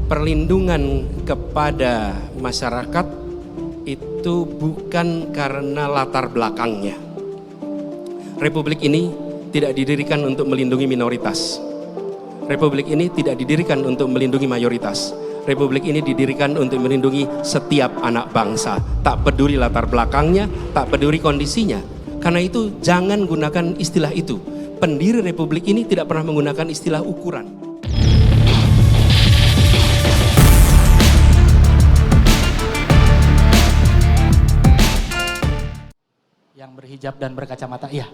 perlindungan kepada masyarakat itu bukan karena latar belakangnya. Republik ini tidak didirikan untuk melindungi minoritas. Republik ini tidak didirikan untuk melindungi mayoritas. Republik ini didirikan untuk melindungi setiap anak bangsa. Tak peduli latar belakangnya, tak peduli kondisinya. Karena itu jangan gunakan istilah itu. Pendiri Republik ini tidak pernah menggunakan istilah ukuran. Yang berhijab dan berkacamata, iya.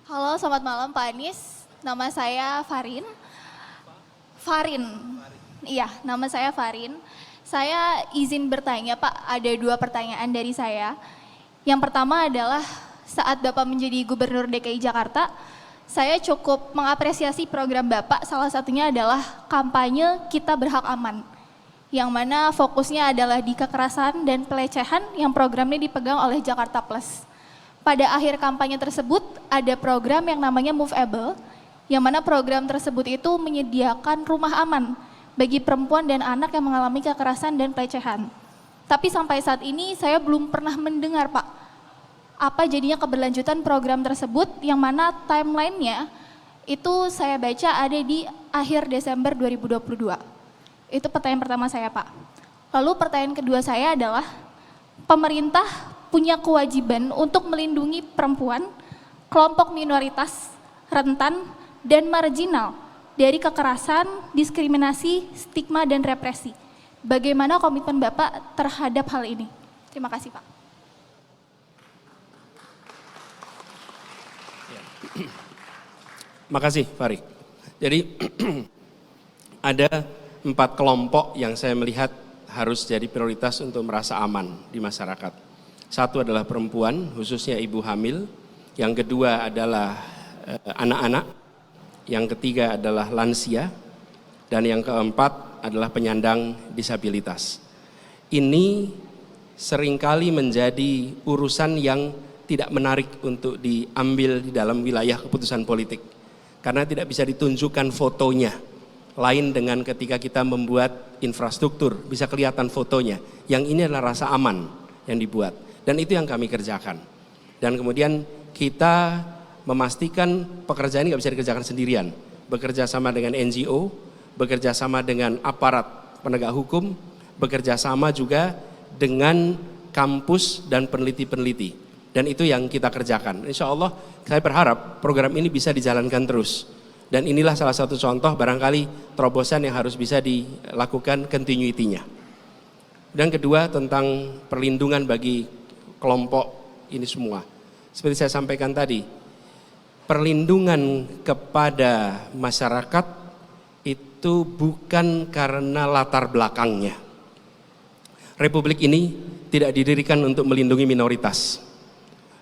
Halo, selamat malam Pak Anies. Nama saya Farin. Iya, nama saya Farin. Saya izin bertanya Pak, ada 2 pertanyaan dari saya. Yang pertama adalah saat Bapak menjadi Gubernur DKI Jakarta, saya cukup mengapresiasi program Bapak, salah satunya adalah kampanye Kita Berhak Aman. Yang mana fokusnya adalah di kekerasan dan pelecehan yang programnya dipegang oleh Jakarta Plus. Pada akhir kampanye tersebut ada program yang namanya Moveable, yang mana program tersebut itu menyediakan rumah aman bagi perempuan dan anak yang mengalami kekerasan dan pelecehan. Tapi sampai saat ini saya belum pernah mendengar Pak, apa jadinya keberlanjutan program tersebut yang mana timelinenya itu saya baca ada di akhir Desember 2022. Itu pertanyaan pertama saya Pak. Lalu pertanyaan kedua saya adalah, pemerintah punya kewajiban untuk melindungi perempuan, kelompok minoritas, rentan, dan marginal dari kekerasan, diskriminasi, stigma, dan represi. Bagaimana komitmen Bapak terhadap hal ini? Terima kasih Pak. Makasih Farid. Jadi ada 4 kelompok yang saya melihat harus jadi prioritas untuk merasa aman di masyarakat. Satu adalah perempuan, khususnya ibu hamil. Yang kedua adalah anak-anak. Yang ketiga adalah lansia. Dan yang keempat adalah penyandang disabilitas. Ini seringkali menjadi urusan yang tidak menarik untuk diambil di dalam wilayah keputusan politik. Karena tidak bisa ditunjukkan fotonya. Lain dengan ketika kita membuat infrastruktur, bisa kelihatan fotonya. Yang ini adalah rasa aman yang dibuat. Dan itu yang kami kerjakan. Dan kemudian kita memastikan pekerjaan ini nggak bisa dikerjakan sendirian. Bekerja sama dengan NGO, bekerja sama dengan aparat penegak hukum, bekerja sama juga dengan kampus dan peneliti-peneliti. Dan itu yang kita kerjakan. Insya Allah saya berharap program ini bisa dijalankan terus. Dan inilah salah satu contoh barangkali terobosan yang harus bisa dilakukan continuity-nya. Dan kedua tentang perlindungan bagi kelompok ini semua. Seperti saya sampaikan tadi, perlindungan kepada masyarakat itu bukan karena latar belakangnya. Republik ini tidak didirikan untuk melindungi minoritas.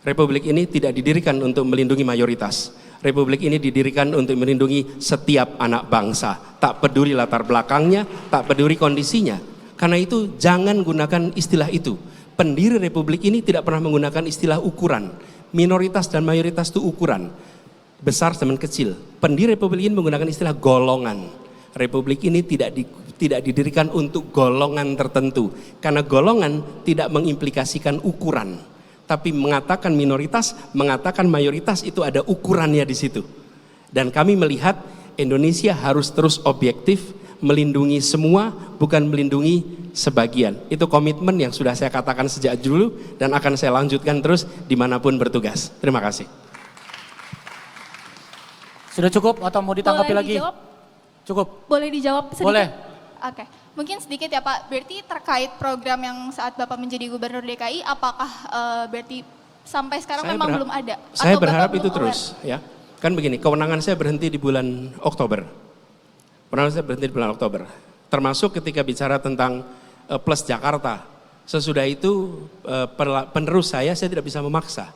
Republik ini tidak didirikan untuk melindungi mayoritas. Republik ini didirikan untuk melindungi setiap anak bangsa. Tak peduli latar belakangnya, tak peduli kondisinya. Karena itu jangan gunakan istilah itu. Pendiri Republik ini tidak pernah menggunakan istilah ukuran. Minoritas dan mayoritas itu ukuran. Besar sama kecil. Pendiri Republik ini menggunakan istilah golongan. Republik ini tidak didirikan untuk golongan tertentu. Karena golongan tidak mengimplikasikan ukuran. Tapi mengatakan minoritas, mengatakan mayoritas itu ada ukurannya di situ. Dan kami melihat Indonesia harus terus objektif, melindungi semua, bukan melindungi sebagian. Itu komitmen yang sudah saya katakan sejak dulu dan akan saya lanjutkan terus dimanapun bertugas. Terima kasih. Sudah cukup atau mau ditanggapi lagi? Dijawab? Cukup? Boleh dijawab sedikit? Boleh. Oke, mungkin sedikit ya Pak. Berarti terkait program yang saat Bapak menjadi Gubernur DKI, apakah berarti sampai sekarang memang belum ada? Saya Atau berharap Bapak itu belum terus. Ya. Kan begini, kewenangan saya berhenti di bulan Oktober. Termasuk ketika bicara tentang Plus Jakarta. Sesudah itu penerus saya tidak bisa memaksa.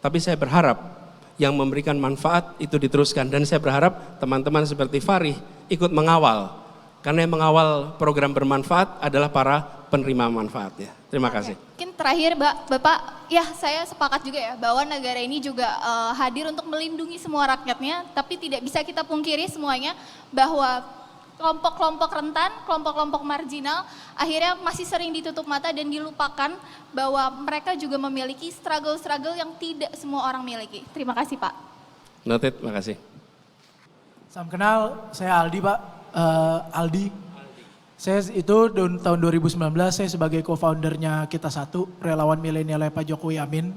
Tapi saya berharap yang memberikan manfaat itu diteruskan. Dan saya berharap teman-teman seperti Farid ikut mengawal. Karena yang mengawal program bermanfaat adalah para penerima manfaatnya. Terima kasih. Mungkin terakhir Bapak, ya saya sepakat juga ya bahwa negara ini juga hadir untuk melindungi semua rakyatnya, tapi tidak bisa kita pungkiri semuanya bahwa kelompok-kelompok rentan, kelompok-kelompok marginal akhirnya masih sering ditutup mata dan dilupakan bahwa mereka juga memiliki struggle-struggle yang tidak semua orang miliki. Terima kasih Pak. Noted, makasih. Salam kenal, saya Aldi Pak, Aldi. Saya itu tahun 2019 saya sebagai co-foundernya Kita Satu, relawan milenialnya Pak Jokowi Amin.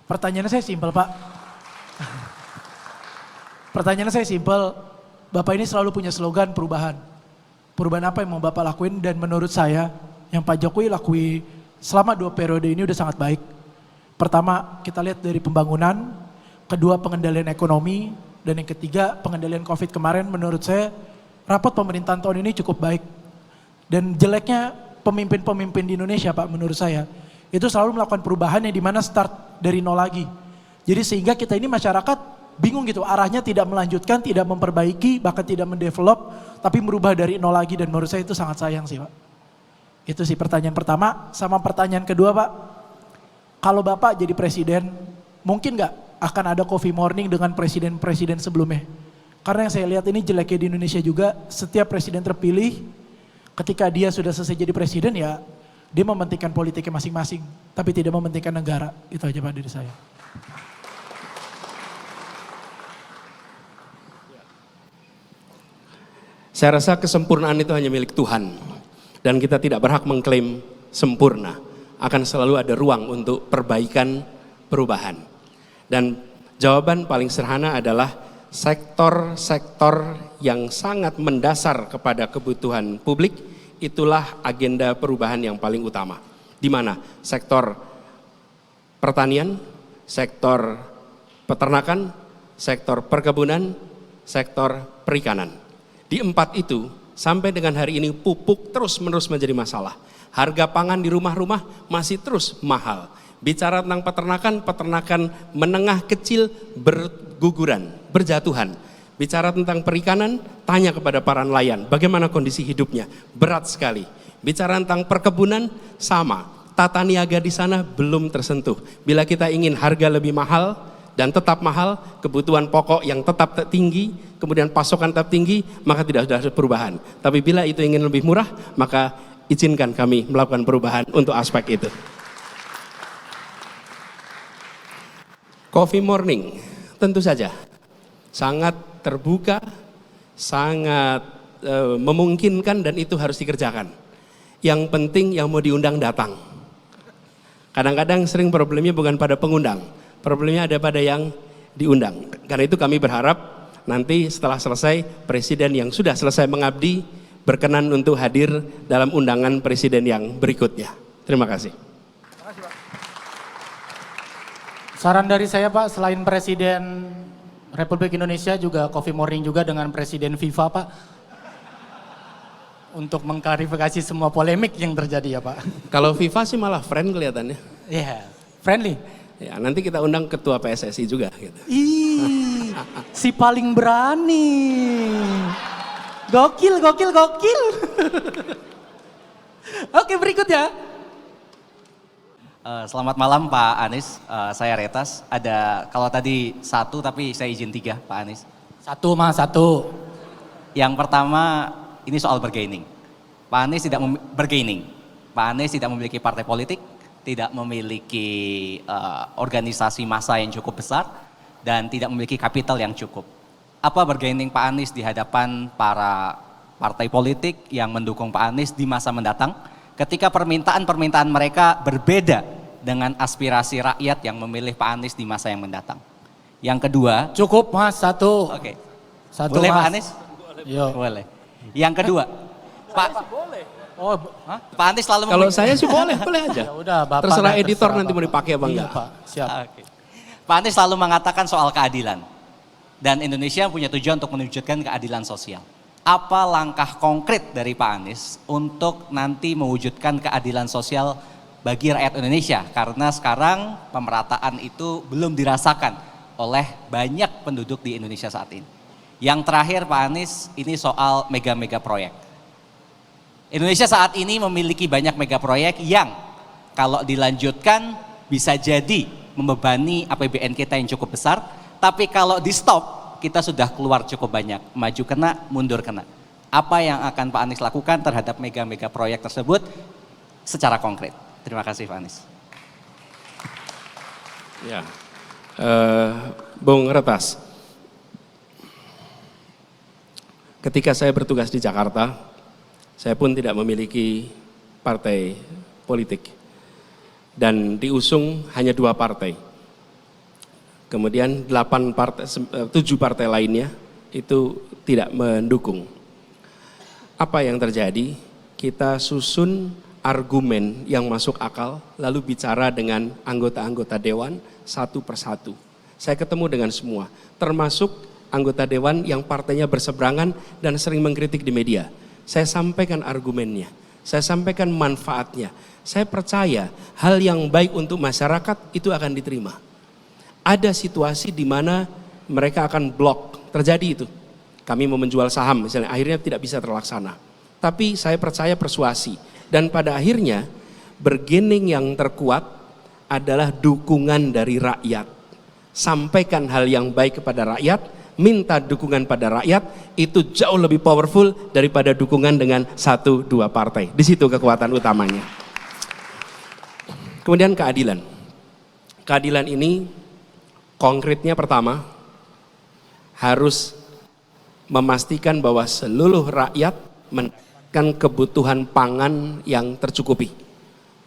Pertanyaannya saya simpel Pak. Pertanyaannya saya simpel, Bapak ini selalu punya slogan perubahan. Perubahan apa yang mau Bapak lakuin dan menurut saya yang Pak Jokowi lakui selama 2 periode ini udah sangat baik. Pertama kita lihat dari pembangunan, kedua pengendalian ekonomi, dan yang ketiga pengendalian COVID kemarin menurut saya rapat pemerintahan tahun ini cukup baik. Dan jeleknya pemimpin-pemimpin di Indonesia Pak menurut saya itu selalu melakukan perubahan yang dimana start dari nol lagi. Jadi sehingga kita ini masyarakat bingung gitu arahnya tidak melanjutkan, tidak memperbaiki, bahkan tidak mendevelop tapi merubah dari nol lagi dan menurut saya itu sangat sayang sih Pak. Itu sih pertanyaan pertama. Sama pertanyaan kedua Pak, kalau Bapak jadi presiden mungkin gak akan ada coffee morning dengan presiden-presiden sebelumnya? Karena yang saya lihat ini jeleknya di Indonesia juga, setiap presiden terpilih ketika dia sudah selesai jadi presiden ya dia mementingkan politiknya masing-masing tapi tidak mementingkan negara. Itu aja Pak dari saya. Saya rasa kesempurnaan itu hanya milik Tuhan dan kita tidak berhak mengklaim sempurna. Akan selalu ada ruang untuk perbaikan, perubahan. Dan jawaban paling sederhana adalah sektor-sektor yang sangat mendasar kepada kebutuhan publik, itulah agenda perubahan yang paling utama. Di mana sektor pertanian, sektor peternakan, sektor perkebunan, sektor perikanan. Di 4 itu sampai dengan hari ini pupuk terus-menerus menjadi masalah. Harga pangan di rumah-rumah masih terus mahal. Bicara tentang peternakan menengah kecil berguguran, berjatuhan. Bicara tentang perikanan, tanya kepada para nelayan, bagaimana kondisi hidupnya, berat sekali. Bicara tentang perkebunan, sama. Tata niaga di sana belum tersentuh. Bila kita ingin harga lebih mahal dan tetap mahal, kebutuhan pokok yang tetap tinggi, kemudian pasokan tetap tinggi, maka tidak ada perubahan. Tapi bila itu ingin lebih murah, maka izinkan kami melakukan perubahan untuk aspek itu. Coffee morning, tentu saja sangat terbuka, sangat memungkinkan dan itu harus dikerjakan. Yang penting yang mau diundang datang. Kadang-kadang sering problemnya bukan pada pengundang, problemnya ada pada yang diundang. Karena itu kami berharap nanti setelah selesai presiden yang sudah selesai mengabdi berkenan untuk hadir dalam undangan presiden yang berikutnya. Terima kasih. Saran dari saya Pak, selain Presiden Republik Indonesia juga coffee morning juga dengan Presiden FIFA Pak. Untuk mengklarifikasi semua polemik yang terjadi ya Pak. Kalau FIFA sih malah friend kelihatannya. Iya, friendly. Ya, nanti kita undang ketua PSSI juga gitu. Ih, si paling berani. Gokil. Oke, berikut ya. Selamat malam Pak Anies, saya Retas. Ada kalau tadi 1 tapi saya izin 3 Pak Anies. 1 Mas, 1. Yang pertama ini soal bargaining. Pak Anies tidak bargaining. Pak Anies tidak memiliki partai politik, tidak memiliki organisasi massa yang cukup besar dan tidak memiliki kapital yang cukup. Apa bargaining Pak Anies di hadapan para partai politik yang mendukung Pak Anies di masa mendatang? Ketika permintaan-permintaan mereka berbeda dengan aspirasi rakyat yang memilih Pak Anies di masa yang mendatang. Yang kedua. Cukup Mas, 1. Oke. 1 boleh Mas. Pak Anies? Yo. Boleh. Yang kedua. Pak. Oh, Pak Anies selalu Kalau saya sih boleh aja. Ya udah, Bapak. Terserah dah, editor terserah nanti mau Bapak. dipakai apa enggak. Iya Pak, siap. Oke. Pak Anies selalu mengatakan soal keadilan. Dan Indonesia punya tujuan untuk mewujudkan keadilan sosial. Apa langkah konkret dari Pak Anies untuk nanti mewujudkan keadilan sosial bagi rakyat Indonesia? Karena sekarang pemerataan itu belum dirasakan oleh banyak penduduk di Indonesia saat ini. Yang terakhir Pak Anies, ini soal mega proyek. Indonesia saat ini memiliki banyak mega proyek yang Kalau dilanjutkan bisa jadi membebani APBN kita yang cukup besar, tapi kalau di stop kita sudah keluar cukup banyak, maju kena, mundur kena. Apa yang akan Pak Anies lakukan terhadap mega-mega proyek tersebut secara konkret? Terima kasih Pak Anies. Ya, Bung Retas, ketika saya bertugas di Jakarta, saya pun tidak memiliki partai politik dan diusung hanya 2 partai. Kemudian 7 partai lainnya itu tidak mendukung. Apa yang terjadi? Kita susun argumen yang masuk akal, lalu bicara dengan anggota-anggota dewan satu persatu. Saya ketemu dengan semua, termasuk anggota dewan yang partainya berseberangan dan sering mengkritik di media. Saya sampaikan argumennya, saya sampaikan manfaatnya. Saya percaya hal yang baik untuk masyarakat itu akan diterima. Ada situasi di mana mereka akan blok, terjadi itu. Kami mau menjual saham misalnya, akhirnya tidak bisa terlaksana. Tapi saya percaya persuasi. Dan pada akhirnya bargaining yang terkuat adalah dukungan dari rakyat. Sampaikan hal yang baik kepada rakyat, minta dukungan pada rakyat, itu jauh lebih powerful daripada dukungan dengan 1-2 partai. Di situ kekuatan utamanya. Kemudian keadilan. Keadilan ini konkretnya pertama harus memastikan bahwa seluruh rakyat mendapatkan kebutuhan pangan yang tercukupi.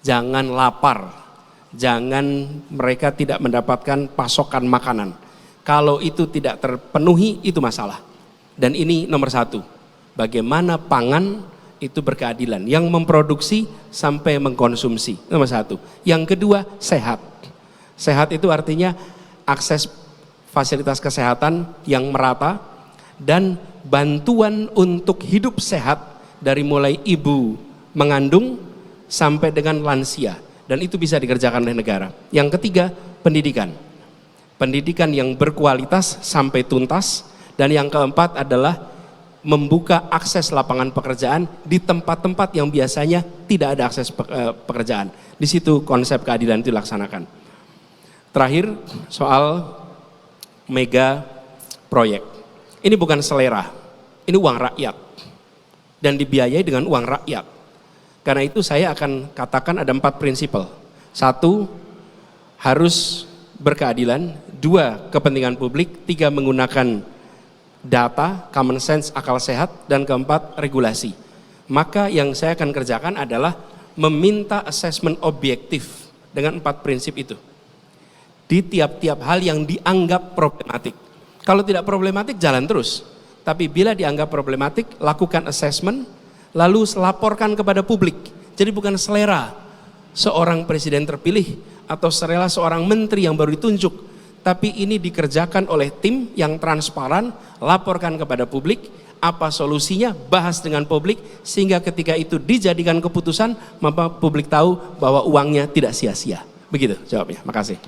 Jangan lapar, jangan mereka tidak mendapatkan pasokan makanan. Kalau itu tidak terpenuhi, itu masalah. Dan ini nomor 1, bagaimana pangan itu berkeadilan, yang memproduksi sampai mengkonsumsi, nomor 1. Yang kedua, sehat. Sehat itu artinya akses fasilitas kesehatan yang merata dan bantuan untuk hidup sehat dari mulai ibu mengandung sampai dengan lansia, dan itu bisa dikerjakan oleh negara. Yang ketiga, pendidikan. Pendidikan yang berkualitas sampai tuntas, dan yang keempat adalah membuka akses lapangan pekerjaan di tempat-tempat yang biasanya tidak ada akses pekerjaan. Di situ konsep keadilan itu dilaksanakan. Terakhir, soal mega proyek. Ini bukan selera, ini uang rakyat dan dibiayai dengan uang rakyat. Karena itu saya akan katakan ada 4 prinsipal. 1, harus berkeadilan. 2, kepentingan publik. 3, menggunakan data, common sense, akal sehat. Dan keempat, regulasi. Maka yang saya akan kerjakan adalah meminta assessment objektif dengan 4 prinsip itu. Di tiap-tiap hal yang dianggap problematik. Kalau tidak problematik, jalan terus. Tapi bila dianggap problematik, lakukan assessment, lalu laporkan kepada publik. Jadi bukan selera seorang presiden terpilih atau selera seorang menteri yang baru ditunjuk. Tapi ini dikerjakan oleh tim yang transparan, laporkan kepada publik, apa solusinya, bahas dengan publik, sehingga ketika itu dijadikan keputusan, maka publik tahu bahwa uangnya tidak sia-sia. Begitu jawabnya, makasih.